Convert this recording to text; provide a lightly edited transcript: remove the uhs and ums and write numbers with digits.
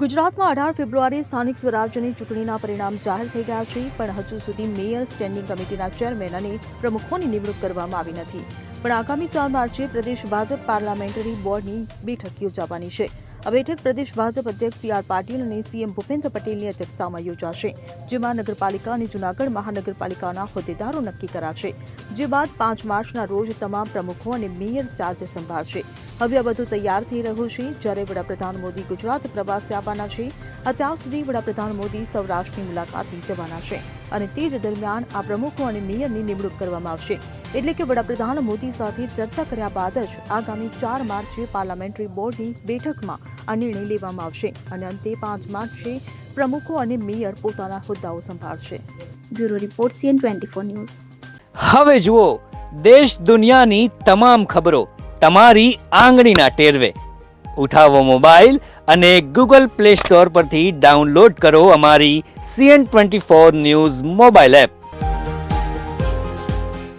ગુજરાતમાં 18 ફેબ્રુઆરીએ સ્થાનિક સ્વરાજ્યની ચૂંટણીના પરિણામ જાહેર થઈ ગયા છે, પણ હજુ સુધી મેયર સ્ટેન્ડિંગ કમિટીના ચેરમેન અને પ્રમુખોની નિમણૂક કરવામાં આવી નથી. પણ આગામી 4 માર્ચે પ્રદેશ ભાજપ પાર્લામેન્ટરી બોર્ડની બેઠક યોજાવાની છે. આ બેઠક પ્રદેશ ભાજપ અધ્યક્ષ સી.આર. પાટીલ અને સીએમ ભૂપેન્દ્ર પટેલની અધ્યક્ષતામાં યોજાશે, જેમાં નગરપાલિકા અને જૂનાગઢ મહાનગરપાલિકાના હોદ્દેદારો નક્કી કરાશે. જે બાદ 5 માર્ચના રોજ તમામ પ્રમુખો અને મેયર ચાર્જ સંભાળશે. હવે આ બધું તૈયાર થઈ રહ્યું છે. જ્યારે વડાપ્રધાન મોદી ગુજરાત પ્રવાસે આવવાના છે, અત્યાર સુધી વડાપ્રધાન મોદી સૌરાષ્ટ્રની મુલાકાતે જવાના છે અને તે જ દરમિયાન આ પ્રમુખો અને મેયરની નિમણૂક કરવામાં આવશે. એટલે કે વડાપ્રધાન મોદી સાથે ચર્ચા કર્યા બાદ જ આગામી 4 માર્ચે પાર્લામેન્ટરી બોર્ડની બેઠકમાં આ નિર્ણય લેવામાં આવશે અને અંતે 5 માર્ચે પ્રમુખો અને મેયર પોતાના હોદ્દાઓ સંભાળશે. Bureau report CN24 news. હવે જુઓ દેશ દુનિયાની તમામ ખબરો તમારી આંગળીના ટેરવે. ઉઠાવો મોબાઈલ અને Google Play Store પરથી ડાઉનલોડ કરો અમારી CN24 ન્યૂઝ મોબાઈલ એપ.